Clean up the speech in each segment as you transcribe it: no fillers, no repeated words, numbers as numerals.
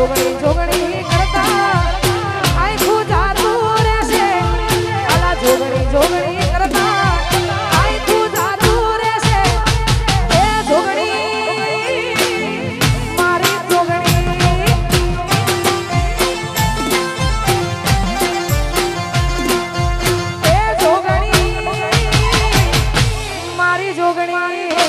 જોગણી જોગણી કરતા આખું જાતું રહેશે આલા જોગણી જોગણી કરતા આખું જાતું રહેશે એ જોગણી મારી જોગણી એ જોગણી મારી જોગણી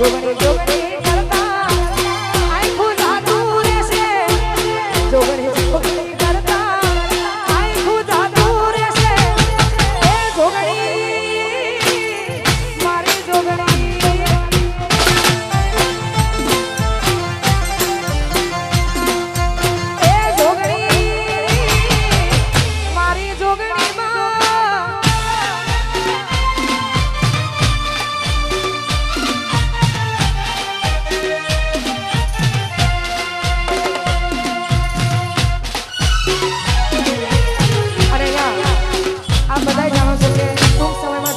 જોગણી જોગણી કરતા આખું જાતું રહેશે જોગણી જોગણી કરતા આખું જાતું રહેશે એ જોગણી મારી જોગણી એ જોગણી મારી જોગણીમાં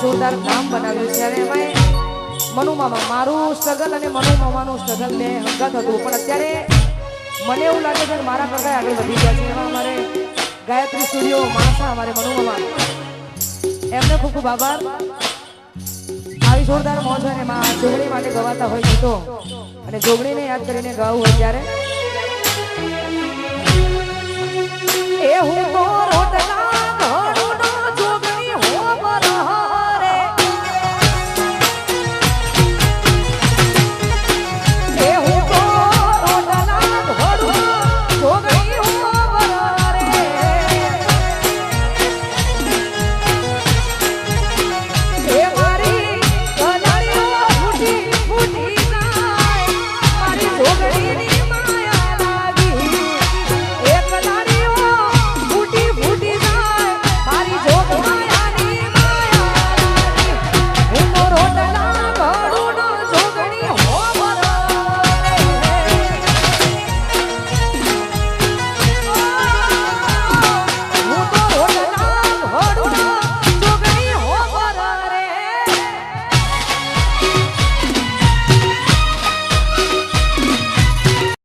જોરદાર કામ બનાવ્યું છે અને એમાં મનુ મામા મારું સ્ટ્રગલ અને મનુ મામાનું સ્ટ્રગલ ને હંગાત હતું પણ અત્યારે મને એવું લાગે છે કે મારા કરતા આગળ વધી ગયા છે એમાં અમારે ગાયત્રી સ્ટુડિયો માણસા અમારે મનુ મામા એમને ખૂબ ખૂબ આભાર આવી જોરદાર મોજ અને જોગણી માટે ગવાતા હોય ગીતો અને જોગણીને યાદ કરીને ગાવું હોય ત્યારે એ હું